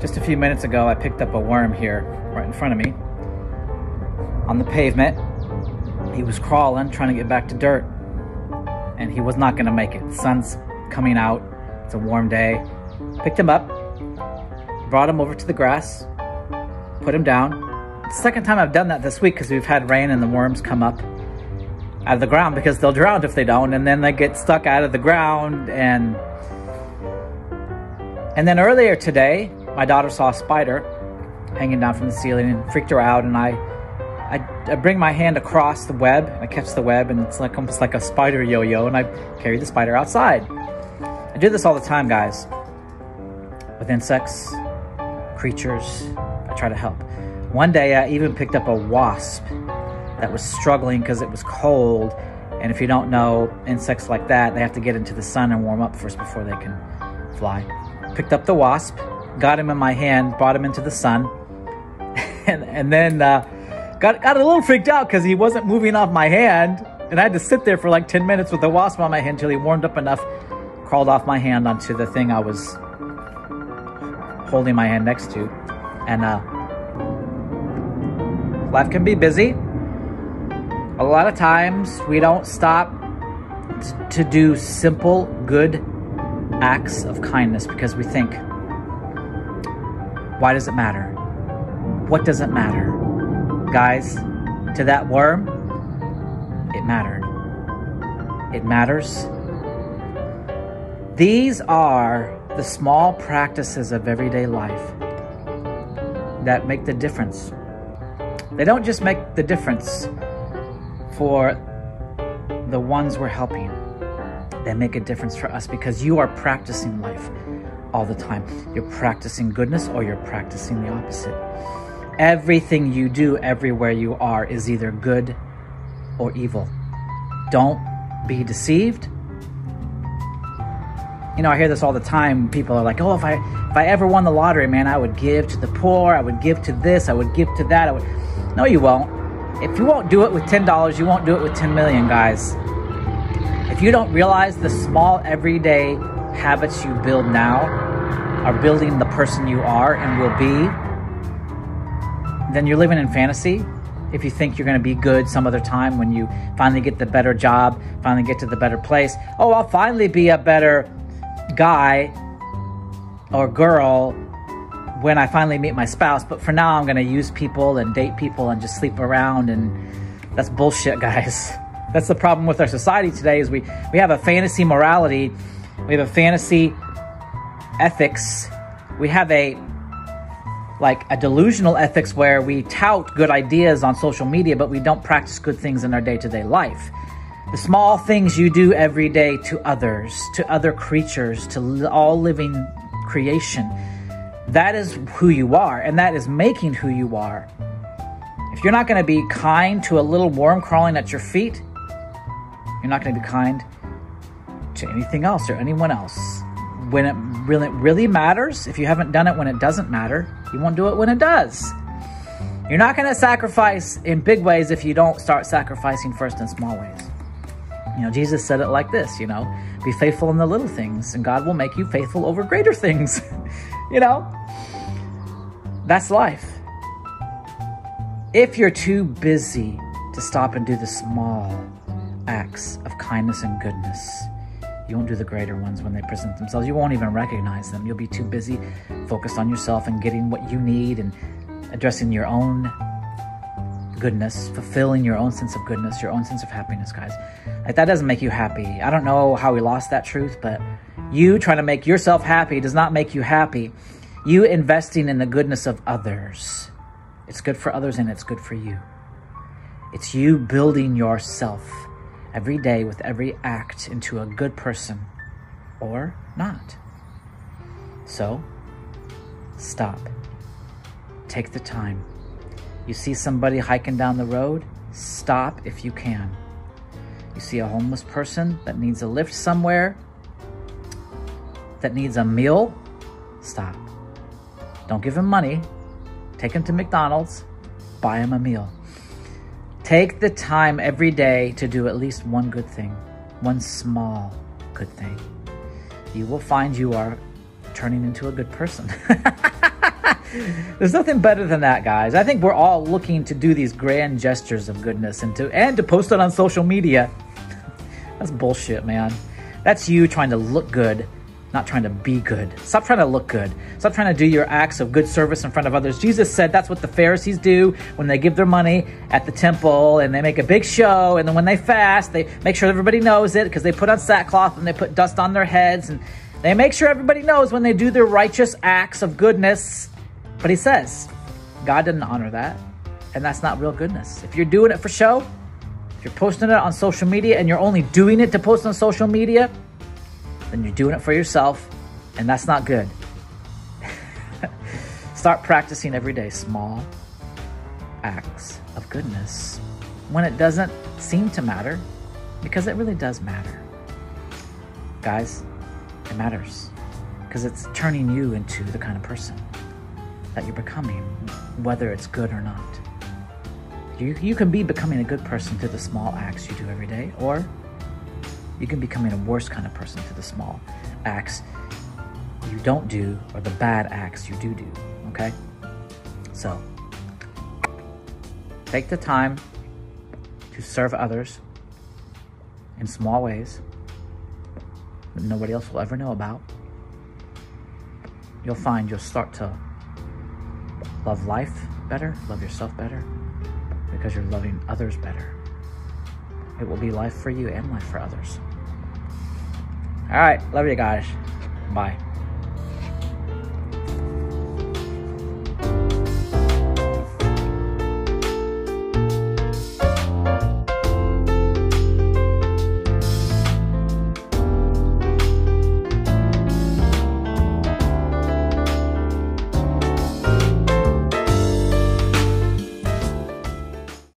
Just a few minutes ago, I picked up a worm here right in front of me on the pavement. He was crawling, trying to get back to dirt, and he was not going to make it. The sun's coming out. It's a warm day. Picked him up, brought him over to the grass, put him down. It's the second time I've done that this week because we've had rain and the worms come up out of the ground because they'll drown if they don't, and then they get stuck out of the ground. And then earlier today, my daughter saw a spider hanging down from the ceiling and freaked her out, and I bring my hand across the web, I catch the web, and it's like almost like a spider yo-yo, and I carry the spider outside. I do this all the time, guys, with insects, creatures. I try to help. One day I even picked up a wasp that was struggling because it was cold, and if you don't know, insects like that, they have to get into the sun and warm up first before they can fly. Picked up the wasp, got him in my hand, brought him into the sun, and then got a little freaked out because he wasn't moving off my hand, and I had to sit there for like 10 minutes with the wasp on my hand until he warmed up enough, crawled off my hand onto the thing I was holding my hand next to. And life can be busy. A lot of times we don't stop to do simple, good acts of kindness because we think, why does it matter? What does it matter? Guys, to that worm, it mattered. It matters. These are the small practices of everyday life that make the difference. They don't just make the difference for the ones we're helping. They make a difference for us because you are practicing life all the time. You're practicing goodness or you're practicing the opposite. Everything you do everywhere you are is either good or evil. Don't be deceived. You know, I hear this all the time. People are like, oh, if I ever won the lottery, man, I would give to the poor. I would give to this. I would give to that. No, you won't. If you won't do it with $10, you won't do it with 10 million, guys. If you don't realize the small everyday habits you build now are building the person you are and will be, then you're living in fantasy. If you think you're going to be good some other time when you finally get the better job, finally get to the better place. Oh, I'll finally be a better guy or girl when I finally meet my spouse. But for now, I'm going to use people and date people and just sleep around. And that's bullshit, guys. That's the problem with our society today is we have a fantasy morality. We have a fantasy ethics. We have a delusional ethics where we tout good ideas on social media, but we don't practice good things in our day-to-day life. The small things you do every day to others, to other creatures, to all living creation, that is who you are, and that is making who you are. If you're not going to be kind to a little worm crawling at your feet, you're not going to be kind to anything else or anyone else. When it really matters, if you haven't done it when it doesn't matter, you won't do it when it does. You're not going to sacrifice in big ways if you don't start sacrificing first in small ways. You know, Jesus said it like this, you know, be faithful in the little things and God will make you faithful over greater things. You know, that's life. If you're too busy to stop and do the small acts of kindness and goodness, you won't do the greater ones when they present themselves. You won't even recognize them. You'll be too busy focused on yourself and getting what you need and addressing your own goodness, fulfilling your own sense of goodness, your own sense of happiness, guys. Like, that doesn't make you happy. I don't know how we lost that truth, but you trying to make yourself happy does not make you happy. You investing in the goodness of others. It's good for others and it's good for you. It's you building yourself every day with every act into a good person or not. So, stop. Take the time. You see somebody hiking down the road, stop if you can. You see a homeless person that needs a lift somewhere, that needs a meal, stop. Don't give him money. Take him to McDonald's, buy him a meal. Take the time every day to do at least one good thing, one small good thing. You will find you are turning into a good person. There's nothing better than that, guys. I think we're all looking to do these grand gestures of goodness and to post it on social media. That's bullshit, man. That's you trying to look good, not trying to be good. Stop trying to look good. Stop trying to do your acts of good service in front of others. Jesus said that's what the Pharisees do when they give their money at the temple and they make a big show. And then when they fast, they make sure everybody knows it because they put on sackcloth and they put dust on their heads. And they make sure everybody knows when they do their righteous acts of goodness. But he says, God didn't honor that. And that's not real goodness. If you're doing it for show, if you're posting it on social media and you're only doing it to post on social media, then you're doing it for yourself, and that's not good. Start practicing every day small acts of goodness when it doesn't seem to matter, because it really does matter. Guys, it matters because it's turning you into the kind of person that you're becoming, whether it's good or not. You can be becoming a good person through the small acts you do every day, or you can be becoming a worse kind of person through the small acts you don't do, or the bad acts you do, okay? So, take the time to serve others in small ways that nobody else will ever know about. You'll find you'll start to love life better, love yourself better, because you're loving others better. It will be life for you and life for others. All right, love you guys. Bye.